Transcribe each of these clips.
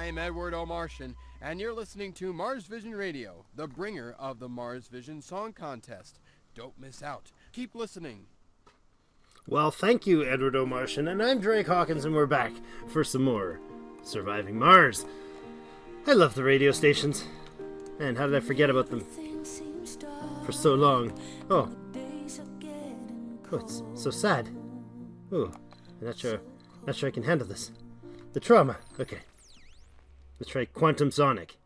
I'm Edward O'Martian, and you're listening to Mars Vision Radio, the bringer of the Mars Vision Song Contest. Don't miss out. Keep listening. Well, thank you, Edward O'Martian, and I'm Drake Hawkins, and we're back for some more Surviving Mars. I love the radio stations. Man, how did I forget about them for so long? Oh, it's so sad. Oh, I'm not sure I can handle this. The trauma. Okay. Let's try Quantum Sonic.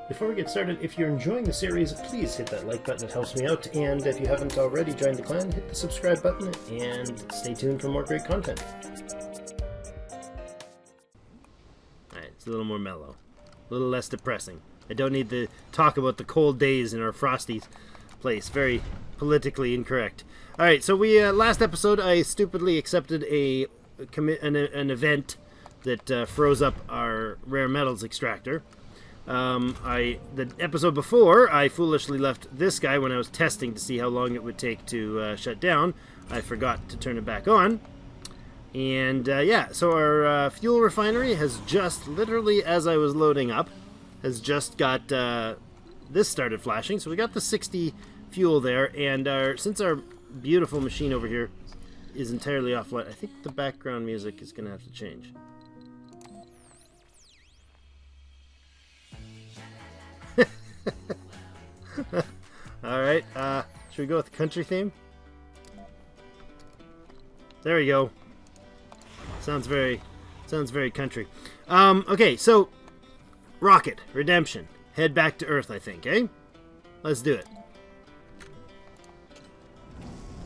Before we get started, if you're enjoying the series, please hit that like button. It helps me out. And if you haven't already joined the clan, hit the subscribe button and stay tuned for more great content. Alright, it's a little more mellow. A little less depressing. I don't need to talk about the cold days in our frosty place. Very politically incorrect. Alright, so we last episode I stupidly accepted an event that froze up our rare metals extractor. The episode before, I foolishly left this guy when I was testing to see how long it would take to shut down. I forgot to turn it back on. And so our fuel refinery has just, literally as I was loading up, has just got this started flashing. So we got the 60 fuel there, and since our beautiful machine over here is entirely offline, I think the background music is going to have to change. Alright, should we go with the country theme? There we go. Sounds very country. Okay, so rocket, redemption. Head back to Earth, I think, eh? Let's do it.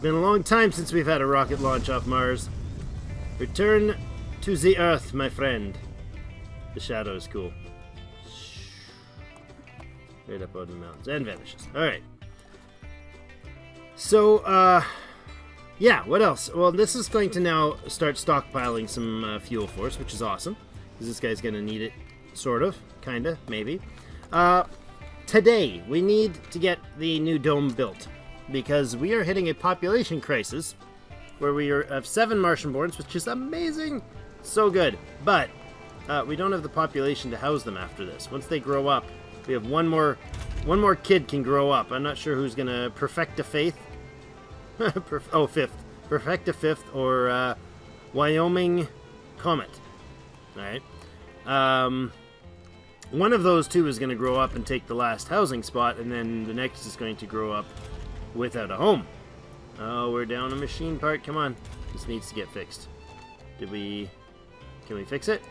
Been a long time since we've had a rocket launch off Mars. Return to the Earth, my friend. The shadow is cool. Right up on the mountains. And vanishes. Alright. So, yeah, what else? Well, this is going to now start stockpiling some fuel for us, which is awesome. Because this guy's going to need it, sort of, kind of, maybe. Today, we need to get the new dome built. Because we are hitting a population crisis where we have 7 Martian-borns, which is amazing. So good. But we don't have the population to house them after this. Once they grow up, we have one more kid can grow up. I'm not sure who's gonna perfect a faith. Fifth. Perfect a fifth, or Wyoming Comet. Alright. One of those two is gonna grow up and take the last housing spot, and then the next is going to grow up without a home. Oh, we're down a machine part. Come on. This needs to get fixed. Can we fix it?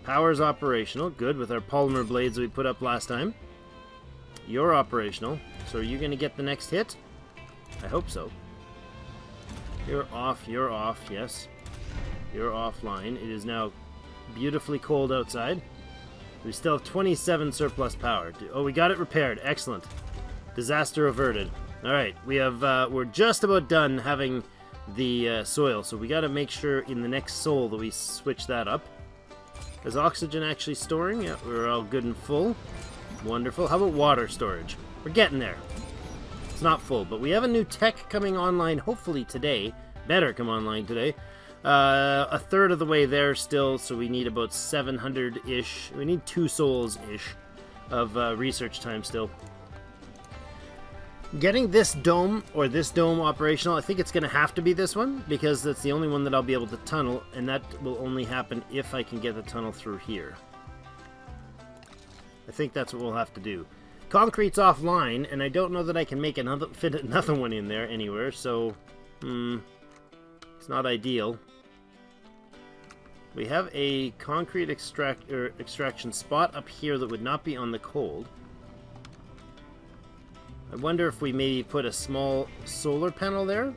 Power's operational. Good, with our polymer blades that we put up last time. You're operational. So are you going to get the next hit? I hope so. You're off, yes. You're offline. It is now beautifully cold outside. We still have 27 surplus power. Oh, we got it repaired. Excellent. Disaster averted. Alright, we're just about done having the soil, so we got to make sure in the next sol that we switch that up. Is oxygen actually storing? Yeah, we're all good and full. Wonderful. How about water storage? We're getting there. It's not full, but we have a new tech coming online hopefully today. Better come online today. A third of the way there still, so we need about 700-ish. We need 2 sols-ish of research time still. Getting this dome operational, I think it's going to have to be this one, because that's the only one that I'll be able to tunnel, and that will only happen if I can get the tunnel through here. I think that's what we'll have to do. Concrete's offline, and I don't know that I can fit another one in there anywhere, so it's not ideal. We have a concrete extraction spot up here that would not be on the cold. I wonder if we maybe put a small solar panel there.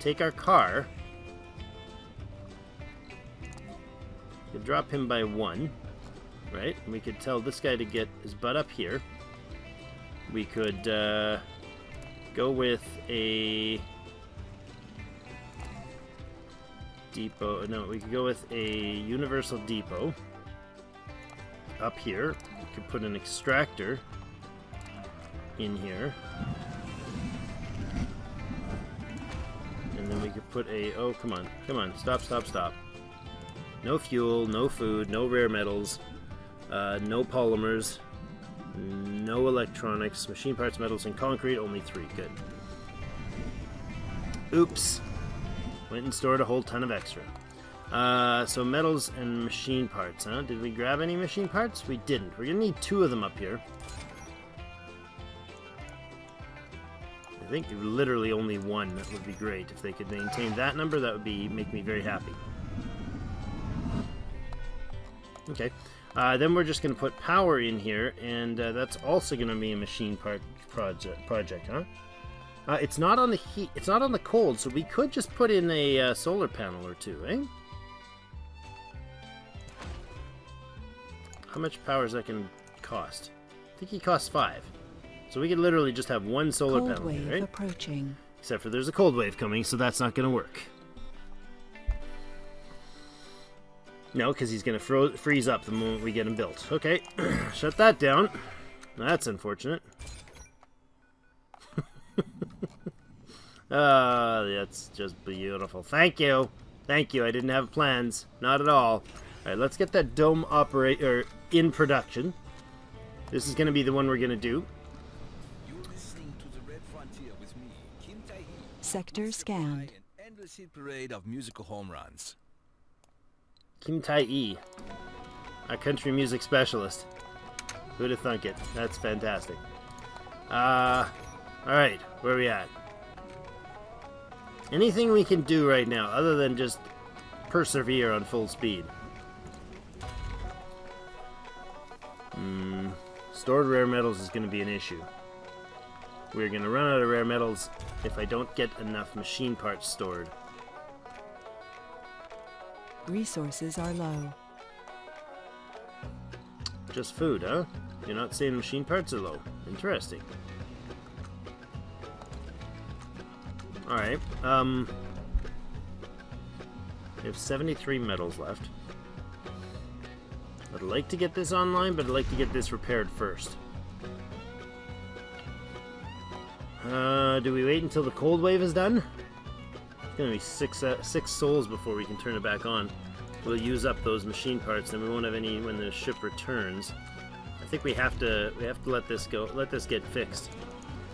Take our car. Could drop him by 1, right? And we could tell this guy to get his butt up here. We could go with a depot. No, we could go with a universal depot up here. We could put an extractor in here, and then we could put a... Oh, come on. Come on. Stop, stop, stop. No fuel, no food, no rare metals, no polymers, no electronics, machine parts, metals, and concrete, only 3. Good. Oops. Went and stored a whole ton of extra. So metals and machine parts, huh? Did we grab any machine parts? We didn't. We're gonna need 2 of them up here. I think literally only 1. That would be great. If they could maintain that number, that would make me very happy. Okay. Then we're just going to put power in here, and that's also going to be a machine part project, huh? It's not on the heat. It's not on the cold, so we could just put in a solar panel or 2, eh? How much power is that going to cost? I think he costs 5. So we could literally just have 1 solar Cold panel wave here, right? approaching. Except for there's a cold wave coming, so that's not going to work. No, because he's going to freeze up the moment we get him built. Okay, shut that down. That's unfortunate. That's just beautiful. Thank you. Thank you. I didn't have plans. Not at all. Alright, let's get that dome in production. This is going to be the one we're going to do. Sector scanned. An endless hit parade of musical home runs. Kim Tai-E, a country music specialist. Who'd have thunk it? That's fantastic. Alright, where are we at? Anything we can do right now other than just persevere on full speed? Stored rare metals is going to be an issue. We're going to run out of rare metals if I don't get enough machine parts stored. Resources are low. Just food, huh? You're not saying machine parts are low. Interesting. Alright, we have 73 metals left. I'd like to get this online, but I'd like to get this repaired first. Do we wait until the cold wave is done? It's gonna be six souls before we can turn it back on. We'll use up those machine parts, and we won't have any when the ship returns. I think we have to let this go. Let this get fixed.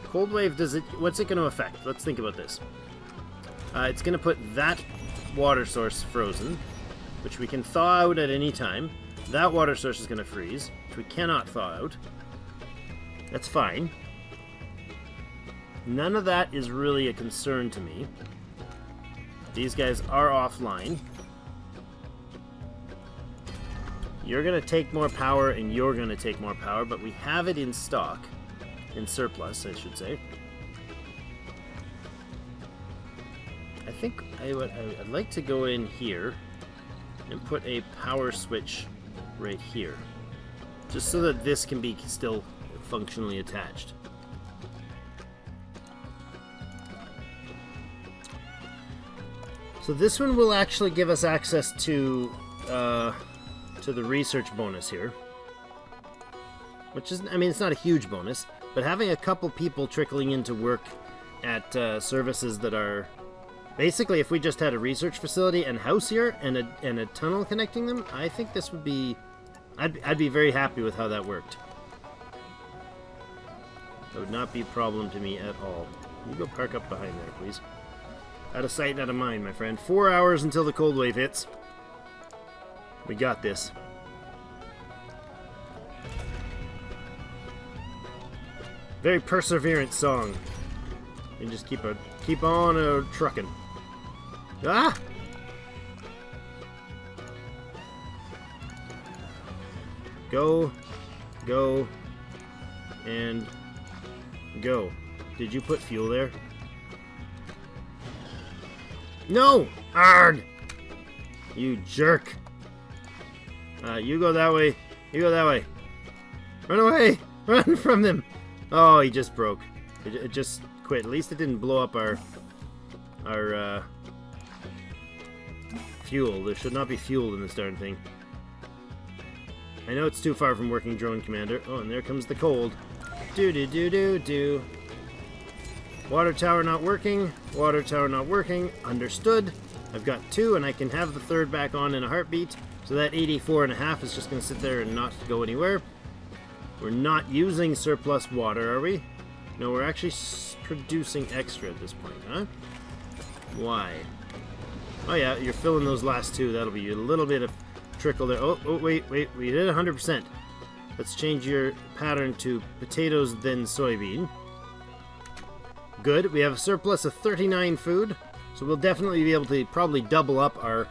Cold wave, what's it going to affect? Let's think about this. It's going to put that water source frozen, which we can thaw out at any time. That water source is going to freeze, which we cannot thaw out. That's fine. None of that is really a concern to me. These guys are offline. You're going to take more power, and you're going to take more power, but we have it in stock. In surplus, I should say. I think I'd like to go in here and put a power switch right here. Just so that this can be still functionally attached. So this one will actually give us access to the research bonus here. Which is, I mean, it's not a huge bonus, but having a couple people trickling into work at services that are... Basically, if we just had a research facility and house here and a tunnel connecting them, I think this would be... I'd be very happy with how that worked. That would not be a problem to me at all. You go park up behind there, please. Out of sight, out of mind, my friend. 4 hours until the cold wave hits. We got this. Very perseverant song. And just keep on trucking. Ah! Go, and go. Did you put fuel there? No! Arg! You jerk. You go that way. You go that way. Run away! Run from them! Oh, he just broke. It just quit. At least it didn't blow up our fuel. There should not be fuel in this darn thing. I know it's too far from working drone commander. Oh, and there comes the cold. Do. Water tower not working. Water tower not working. Understood. I've got 2, and I can have the third back on in a heartbeat. So that 84.5 is just going to sit there and not go anywhere. We're not using surplus water, are we? No, we're actually producing extra at this point, huh? Why? Oh yeah, you're filling those last 2. That'll be a little bit of trickle there. Oh, wait. We did 100%. Let's change your pattern to potatoes, then soybean. Good. We have a surplus of 39 food. So we'll definitely be able to probably double up our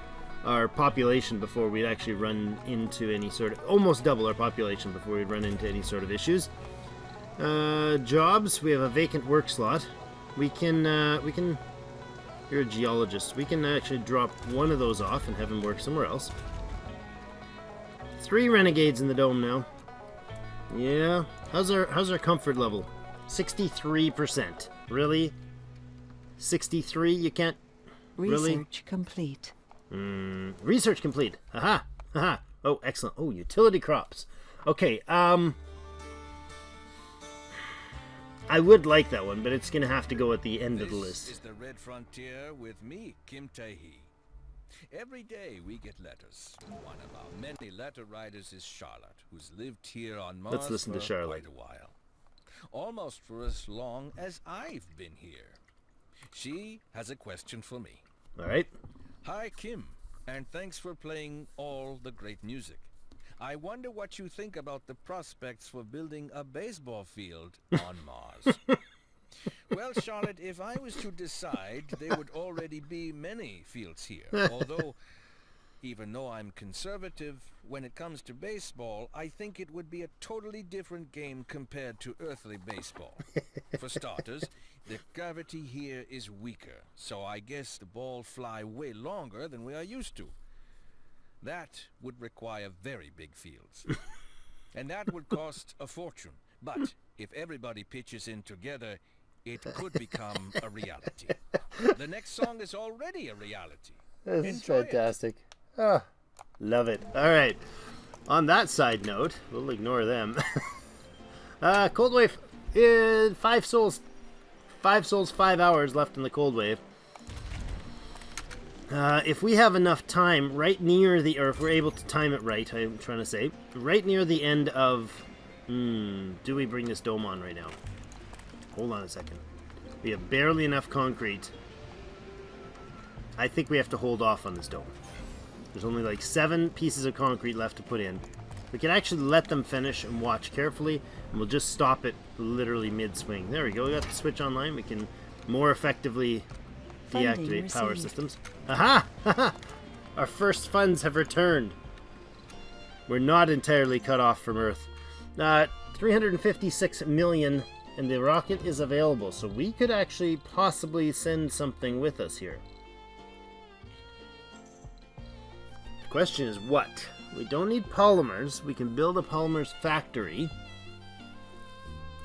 population before we'd actually run into any sort of... Almost double our population before we'd run into any sort of issues. Jobs. We have a vacant work slot. We can... You're a geologist. We can actually drop one of those off and have him work somewhere else. 3 renegades in the dome now. Yeah. How's our comfort level? 63%. Really? 63? You can't... Really? Research complete. Research complete. Haha. Haha. Oh, excellent. Oh, utility crops. Okay, I would like that one, but it's going to have to go at the end of the list. This is the Red Frontier with me, Kim Tae-hee. Every day we get letters. One of our many letter writers is Charlotte, who's lived here on Mars Let's listen to for Charlotte. quite a while. Almost for as long as I've been here. She has a question for me. All right. Hi, Kim, and thanks for playing all the great music. I wonder what you think about the prospects for building a baseball field on Mars. Well, Charlotte, if I was to decide, there would already be many fields here. Although, even though I'm conservative, when it comes to baseball, I think it would be a totally different game compared to earthly baseball. For starters, the gravity here is weaker, so I guess the ball fly way longer than we are used to. That would require very big fields. And that would cost a fortune. But if everybody pitches in together, it could become a reality. The next song is already a reality. This is Enjoy fantastic. Oh, love it. All right. On that side note, we'll ignore them. Cold Wave, 5 souls. 5 souls, 5 hours left in the Cold Wave. If we have enough time right near the, or if we're able to time it right, I'm trying to say, right near the end of, do we bring this dome on right now? Hold on a second. We have barely enough concrete. I think we have to hold off on this dome. There's only like 7 pieces of concrete left to put in. We can actually let them finish and watch carefully, and we'll just stop it literally mid-swing. There we go, we got the switch online. We can more effectively deactivate power systems. Aha! Our first funds have returned. We're not entirely cut off from Earth. 356 million, and the rocket is available, so we could actually possibly send something with us here. The question is what? We don't need polymers. We can build a polymers factory.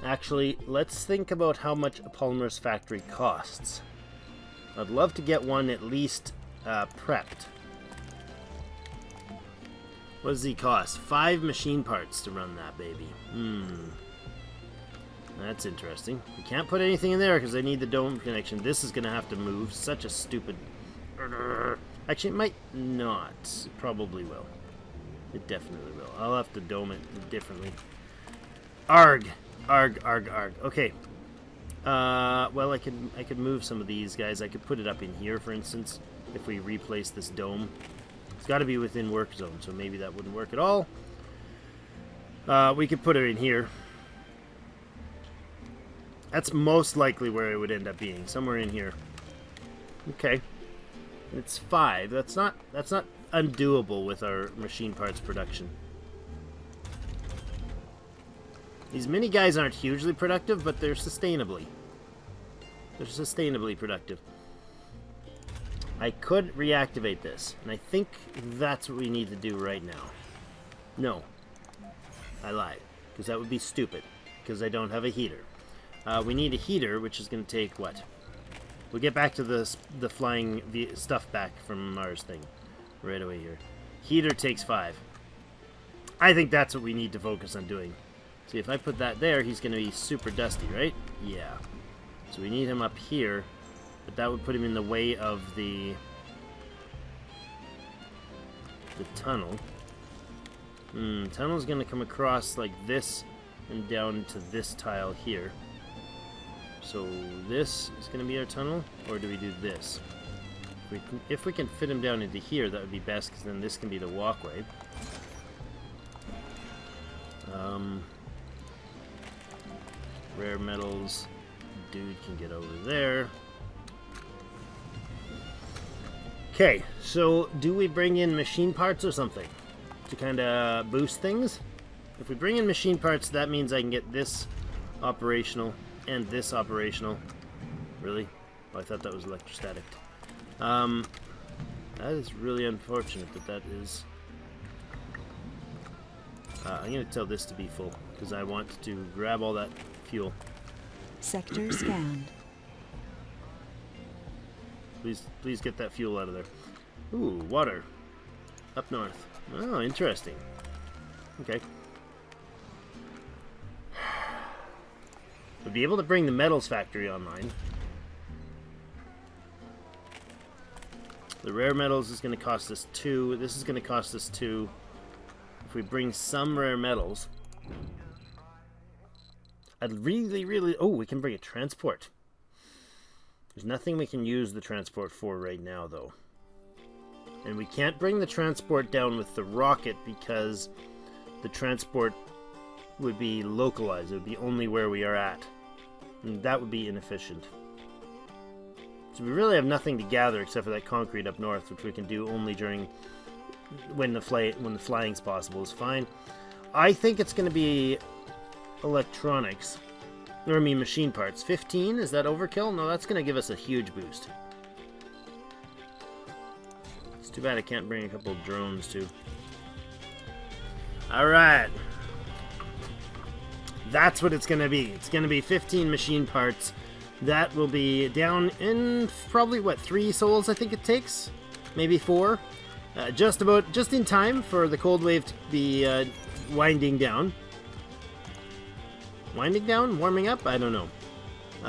Actually, let's think about how much a polymers factory costs. I'd love to get one at least prepped. What does he cost? 5 machine parts to run that baby. That's interesting. We can't put anything in there because I need the dome connection. This is going to have to move. Such a stupid... Actually, it might not. It probably will. It definitely will. I'll have to dome it differently. Arg. Arg, arg, arg. Okay. Well, I could move some of these guys. I could put it up in here, for instance, if we replace this dome. It's got to be within work zone, so maybe that wouldn't work at all. We could put it in here. That's most likely where it would end up being, somewhere in here. Okay. It's 5. That's not undoable with our machine parts production. These mini guys aren't hugely productive, but they're sustainably productive. I could reactivate this, and I think that's what we need to do right now. No. I lied, because that would be stupid, because I don't have a heater. We need a heater, which is going to take what? We'll get back to the flying stuff back from Mars thing right away here. Heater takes 5. I think that's what we need to focus on doing. See, if I put that there, he's going to be super dusty, right? Yeah. So we need him up here, but that would put him in the way of the tunnel. Tunnel's gonna come across like this and down to this tile here. So this is gonna be our tunnel, or do we do this? If we can fit him down into here, that would be best, because then this can be the walkway. Rare metals. Dude can get over there. Okay, so do we bring in machine parts or something to kind of boost things? If we bring in machine parts, that means I can get this operational and this operational. Really? Oh, I thought that was electrostatic. That is really unfortunate that is... I'm going to tell this to be full, because I want to grab all that fuel. Sector scanned. Please get that fuel out of there. Ooh, water. Up north. Oh, interesting. Okay. We'll be able to bring the metals factory online. The rare metals is going to cost us 2. This is going to cost us 2. If we bring some rare metals... I'd really... Oh, we can bring a transport. There's nothing we can use the transport for right now, though. And we can't bring the transport down with the rocket because the transport would be localized. It would be only where we are at. And that would be inefficient. So we really have nothing to gather except for that concrete up north, which we can do only during... when the flying's possible is fine. I think it's going to be electronics. Or I mean machine parts. 15? Is that overkill? No, that's going to give us a huge boost. It's too bad I can't bring a couple of drones too. Alright. That's what it's going to be. It's going to be 15 machine parts. That will be down in probably, what, 3 souls I think it takes? Maybe 4? Just in time for the cold wave to be winding down. Winding down? Warming up? I don't know.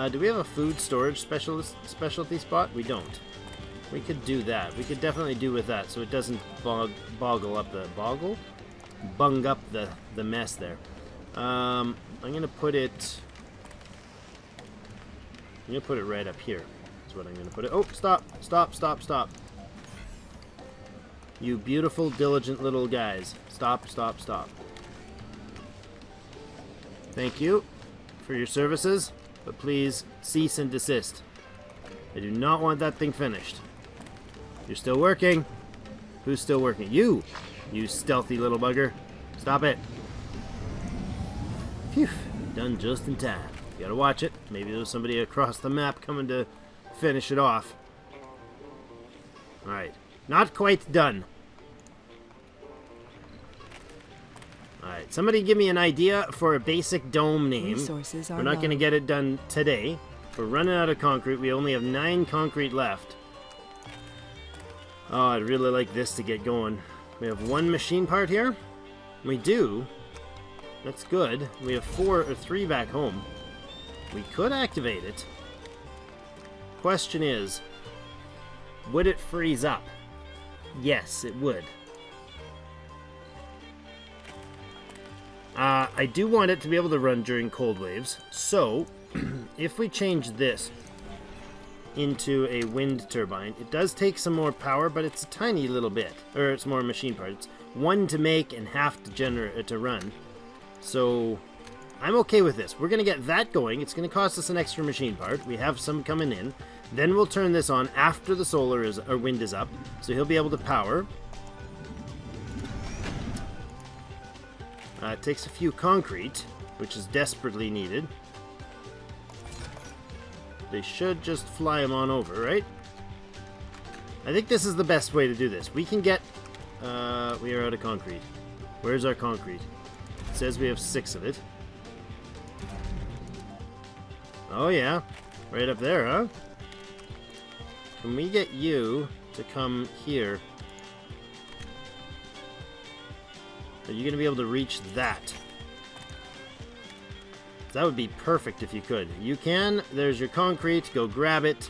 Do we have a food storage specialty spot? We don't. We could do that. We could definitely do with that so it doesn't bung up the mess there. I'm gonna put it right up here. That's what I'm gonna put it. Oh, stop. You beautiful, diligent little guys. Stop. Thank you for your services, but please cease and desist. I do not want that thing finished. You're still working. Who's still working? You stealthy little bugger. Stop it. Phew, done just in time. You gotta watch it. Maybe there's somebody across the map coming to finish it off. Alright. Not quite done. Alright, somebody give me an idea for a basic dome name. Resources are We're not low. going to get it done today. We're running out of concrete. We only have 9 concrete left. Oh, I'd really like this to get going. We have 1 machine part here. We do. That's good. We have 3 back home. We could activate it. Question is, would it freeze up? Yes, it would. I do want it to be able to run during cold waves, so if we change this into a wind turbine, it does take some more power, but it's a tiny little bit, or it's more machine parts. 1 to make and half to generate to run. So I'm okay with this. We're going to get that going. It's going to cost us an extra machine part. We have some coming in. Then we'll turn this on after the wind is up, so he'll be able to power. It takes a few concrete, which is desperately needed. They should just fly him on over, right? I think this is the best way to do this. We can get... we are out of concrete. Where's our concrete? It says we have 6 of it. Oh yeah, right up there, huh? Can we get you to come here? Are you going to be able to reach that? That would be perfect if you could. You can. There's your concrete. Go grab it.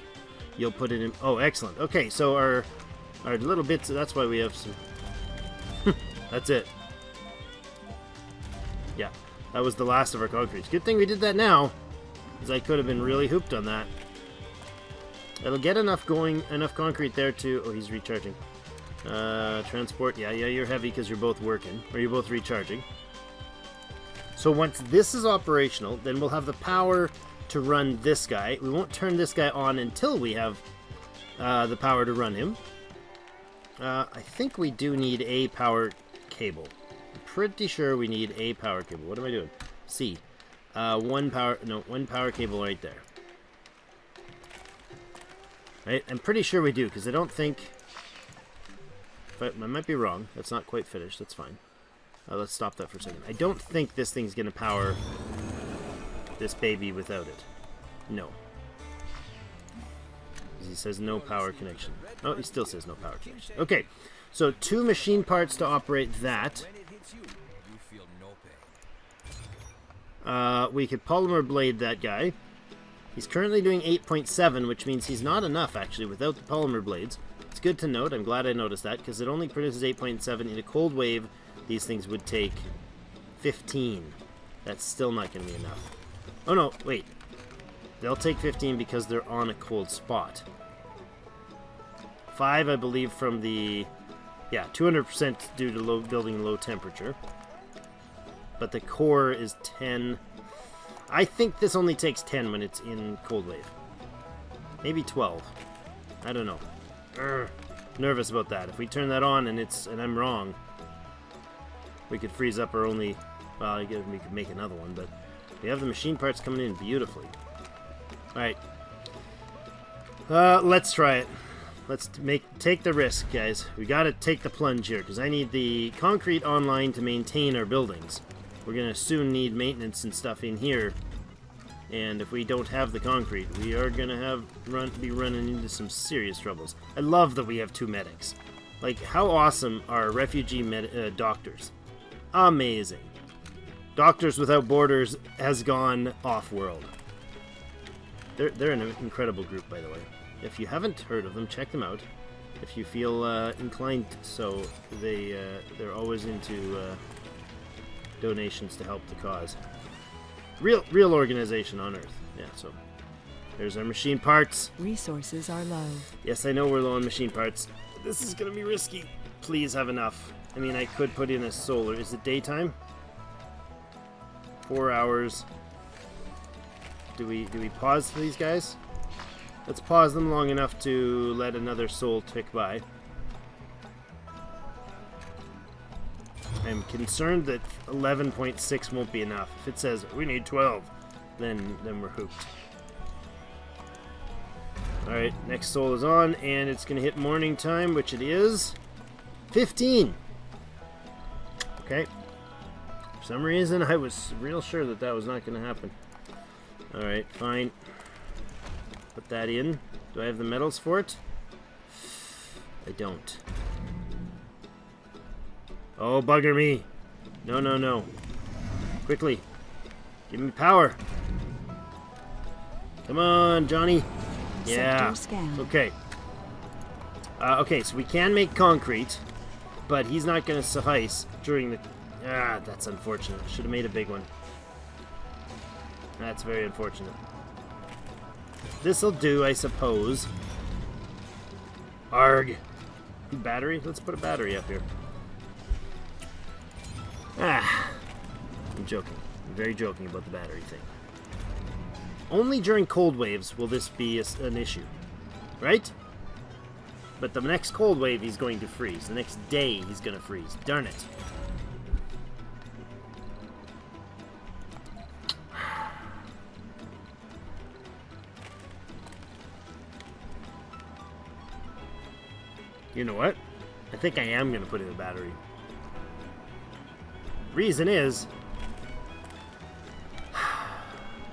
You'll put it in. Oh, excellent. Okay, so our little bits. That's why we have some. That's it. Yeah, that was the last of our concrete. Good thing we did that now, because I could have been really hooped on that. It'll get enough concrete there to. Oh, he's recharging. Transport. Yeah, you're heavy because you're both working, or you're both recharging. So once this is operational, then we'll have the power to run this guy. We won't turn this guy on until we have the power to run him. I think we do need a power cable. I'm pretty sure we need a power cable. What am I doing? C. One power cable right there. Right? I'm pretty sure we do, because I don't think... But I might be wrong. That's not quite finished. That's fine. Let's stop that for a second. I don't think this thing's going to power this baby without it. No. He says no power connection. Oh, he still says no power connection. Okay, so 2 machine parts to operate that. We could polymer blade that guy. He's currently doing 8.7, which means he's not enough, actually, without the polymer blades. It's good to note. I'm glad I noticed that, because it only produces 8.7 in a cold wave. These things would take 15. That's still not going to be enough. Oh no, wait. They'll take 15 because they're on a cold spot. 5, I believe, from the... Yeah, 200% due to building low temperature. But the core is 10. I think this only takes 10 when it's in cold wave. Maybe 12. I don't know. Nervous about that. If we turn that on and I'm wrong... We could freeze up our only... Well, I guess we could make another one, but... We have the machine parts coming in beautifully. Alright. Let's try it. Let's take the risk, guys. We gotta take the plunge here, because I need the concrete online to maintain our buildings. We're gonna soon need maintenance and stuff in here. And if we don't have the concrete, we are gonna be running into some serious troubles. I love that we have 2 medics. Like, how awesome are refugee doctors? Amazing. Doctors Without Borders has gone off-world. They're an incredible group, by the way. If you haven't heard of them, check them out. If you feel inclined, so they're always into donations to help the cause. Real organization on Earth. Yeah. So there's our machine parts. Resources are low. Yes, I know we're low on machine parts. This is gonna be risky. Please have enough. I mean, I could put in a solar. Is it daytime? 4 hours. Do we pause for these guys? Let's pause them long enough to let another soul tick by. I'm concerned that 11.6 won't be enough. If it says we need 12, then we're hooped. Alright, next soul is on, and it's going to hit morning time, which it is. 15! Okay. For some reason, I was real sure that was not going to happen. Alright, fine. Put that in. Do I have the metals for it? I don't. Oh, bugger me. No. Quickly. Give me power. Come on, Johnny. Yeah. Okay. Okay, so we can make concrete, but he's not going to suffice during the... Ah, that's unfortunate. Should have made a big one. That's very unfortunate. This'll do, I suppose. Arg. Battery? Let's put a battery up here. Ah. I'm joking. I'm very joking about the battery thing. Only during cold waves will this be an issue. Right? But the next cold wave he's going to freeze. The next day he's going to freeze. Darn it. You know what? I think I am going to put in a battery. Reason is...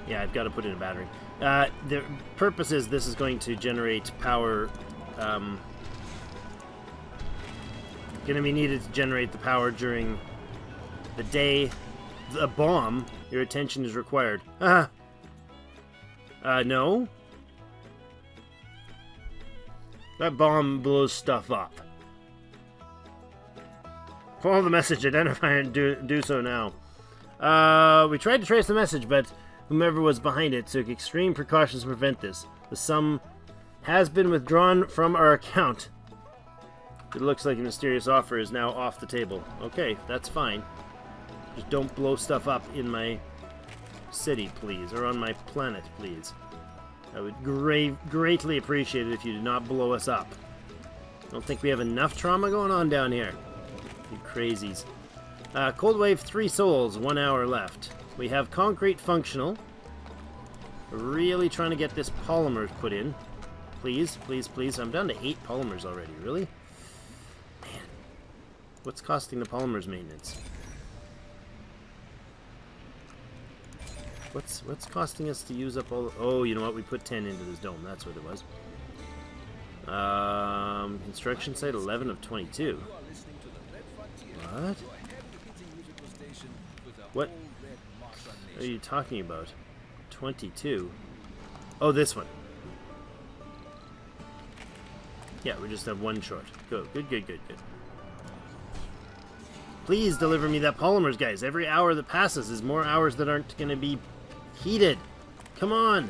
yeah, I've got to put in a battery. The purpose is this is going to generate power... going to be needed to generate the power during the day. The bomb Your attention is required. No? That bomb blows stuff up. Follow the message, identify and do so now. We tried to trace the message, but whomever was behind it took extreme precautions to prevent this. The sum has been withdrawn from our account. It looks like a mysterious offer is now off the table. Okay, that's fine. Just don't blow stuff up in my city, please, or on my planet, please. I would greatly appreciate it if you did not blow us up. I don't think we have enough trauma going on down here. You crazies. Cold Wave, 3 souls, 1 hour left. We have concrete functional. We're really trying to get this polymers put in. Please, please, please. I'm down to 8 polymers already, really? Man. What's costing the polymers maintenance? What's costing us to use up all... Oh, you know what? We put 10 into this dome. That's what it was. Construction site 11 of 22. What? What are you talking about? 22? Oh, this one. Yeah, we just have 1 short. Go. Good, good, good, good. Please deliver me that polymers, guys. Every hour that passes is more hours that aren't going to be heated. Come on.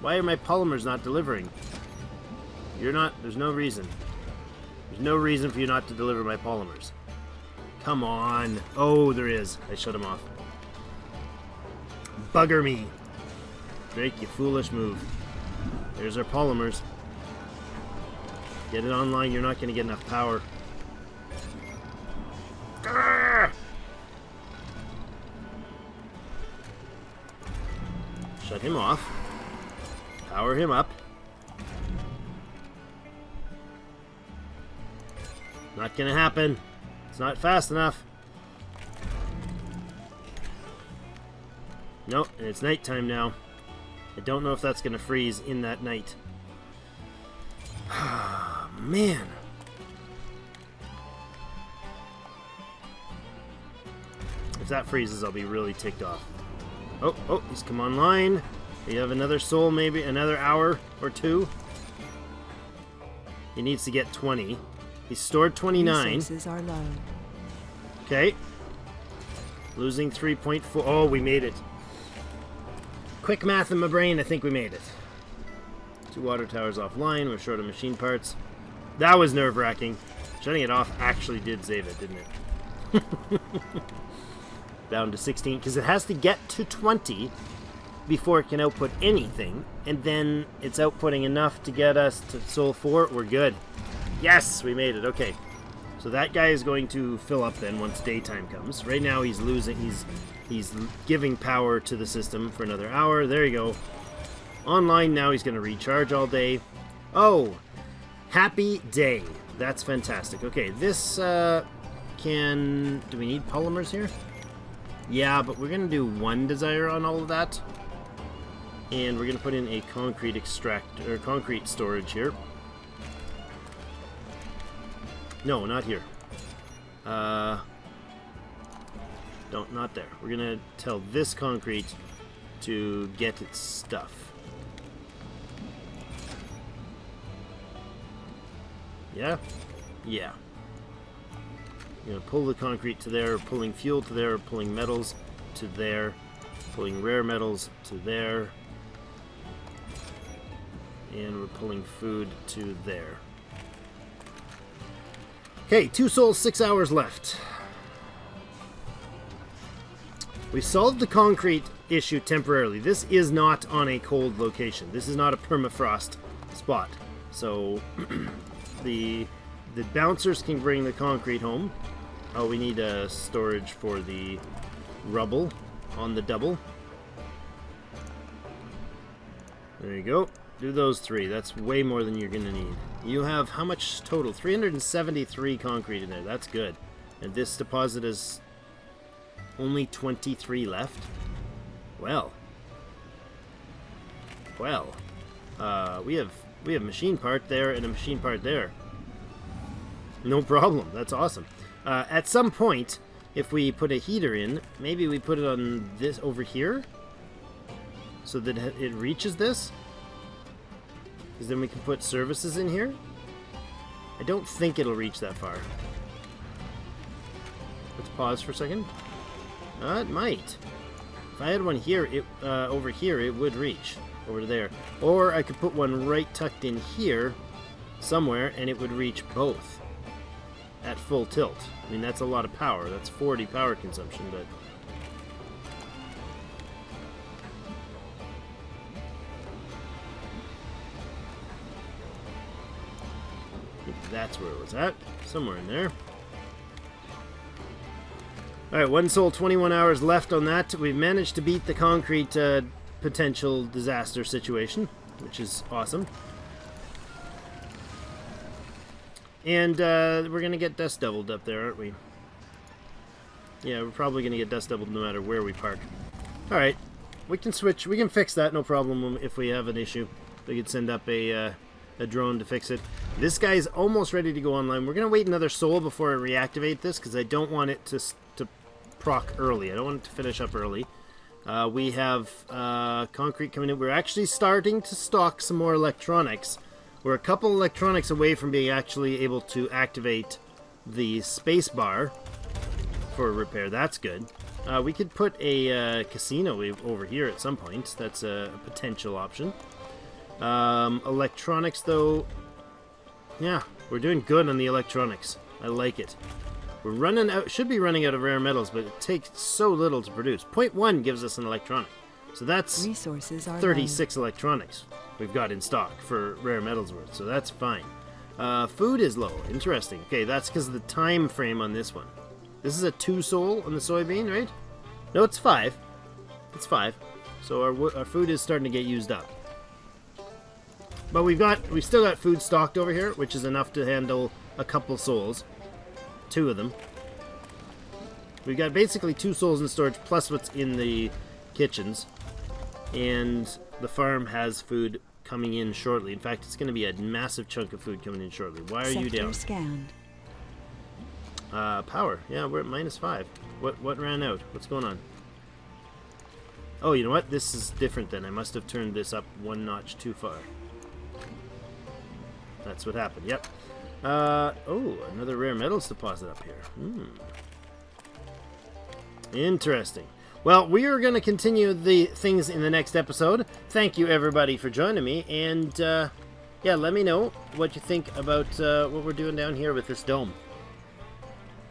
Why are my polymers not delivering? You're not... There's no reason. There's no reason for you not to deliver my polymers. Come on. Oh, there is. I shut him off. Bugger me. Drake, you foolish move. There's our polymers. Get it online. You're not going to get enough power. Grrr! Shut him off. Power him up. Not gonna happen. It's not fast enough. Nope, and it's nighttime now. I don't know if that's gonna freeze in that night. Man. If that freezes, I'll be really ticked off. Oh, he's come online. We have another soul, maybe another hour or 2. He needs to get 20. He's stored 29. Resources are low. Okay. Losing 3.4. Oh, we made it. Quick math in my brain, I think we made it. 2 water towers offline. We're short of machine parts. That was nerve-wracking. Shutting it off actually did save it, didn't it? Down to 16, because it has to get to 20 before it can output anything, and then it's outputting enough to get us to Soul 4. We're good. Yes, we made it. Okay. So that guy is going to fill up then once daytime comes. Right now he's losing, he's giving power to the system for another hour. There you go. Online now, he's going to recharge all day. Oh, happy day. That's fantastic. Okay, this do we need polymers here? Yeah, but we're going to do 1 desire on all of that. And we're going to put in a concrete concrete storage here. No, not here. Not there. We're going to tell this concrete to get its stuff. Yeah? Yeah. You're going to pull the concrete to there, pulling fuel to there, pulling metals to there, pulling rare metals to there, and we're pulling food to there. Okay, 2 souls, 6 hours left. We solved the concrete issue temporarily. This is not on a cold location. This is not a permafrost spot. So the bouncers can bring the concrete home. Oh, we need a storage for the rubble on the double. There you go. Do those 3. That's way more than you're going to need. You have how much total? 373 concrete in there. That's good. And this deposit is only 23 left. Well. We have a machine part there and a machine part there. No problem. That's awesome. At some point, if we put a heater in, maybe we put it on this over here, so that it reaches this. Because then we can put services in here. I don't think it'll reach that far. Let's pause for a second. It might. If I had one here, over here, it would reach over there. Or I could put one right tucked in here somewhere, and it would reach both at full tilt. I mean, that's a lot of power. That's 40 power consumption, but... I think that's where it was at. Somewhere in there. Alright, 1 soul, 21 hours left on that. We've managed to beat the concrete potential disaster situation, which is awesome. And we're going to get dust doubled up there, aren't we? Yeah, we're probably going to get dust doubled no matter where we park. Alright, we can switch. We can fix that, no problem, if we have an issue. We could send up a drone to fix it. This guy's almost ready to go online. We're going to wait another soul before I reactivate this, because I don't want it to proc early. I don't want it to finish up early. We have concrete coming in. We're actually starting to stock some more electronics. We're a couple electronics away from being actually able to activate the space bar for repair. That's good. We could put a casino over here at some point. That's a potential option. Electronics, though, yeah, we're doing good on the electronics. I like it. We're running out, should be running out of rare metals, but it takes so little to produce. 0.1 gives us an electronic. So that's Resources are 36 electronics we've got in stock for rare metals worth, so that's fine. Food is low. Interesting. Okay, that's because of the time frame on this one. This is a 2 soul on the soybean, right? No, it's 5. It's 5. So our food is starting to get used up. But we've still got food stocked over here, which is enough to handle a couple souls. 2 of them. We've got basically 2 souls in storage, plus what's in the kitchens. And the farm has food coming in shortly. In fact, it's going to be a massive chunk of food coming in shortly. Why are you down? Scanned. Power. Yeah, we're at -5. What ran out? What's going on? Oh, you know what? This is different then. I must have turned this up 1 notch too far. That's what happened. Yep. Oh, another rare metals deposit up here. Interesting. Well, we are going to continue the things in the next episode. Thank you, everybody, for joining me. And, yeah, let me know what you think about what we're doing down here with this dome.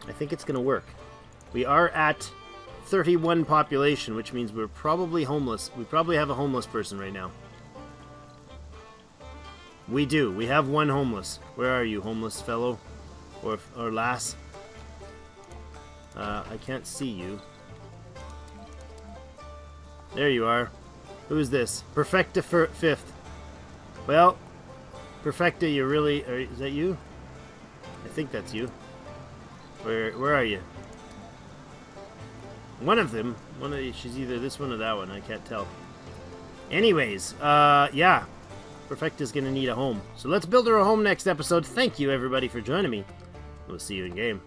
I think it's going to work. We are at 31 population, which means we're probably homeless. We probably have a homeless person right now. We do. We have 1 homeless. Where are you, homeless fellow? Or lass? I can't see you. There you are. Who's this? Perfecta 5th. Well, Perfecta, you really... is that you? I think that's you. Where are you? One of them. She's either this one or that one. I can't tell. Anyways, yeah. Perfecta's gonna need a home. So let's build her a home next episode. Thank you, everybody, for joining me. We'll see you in game.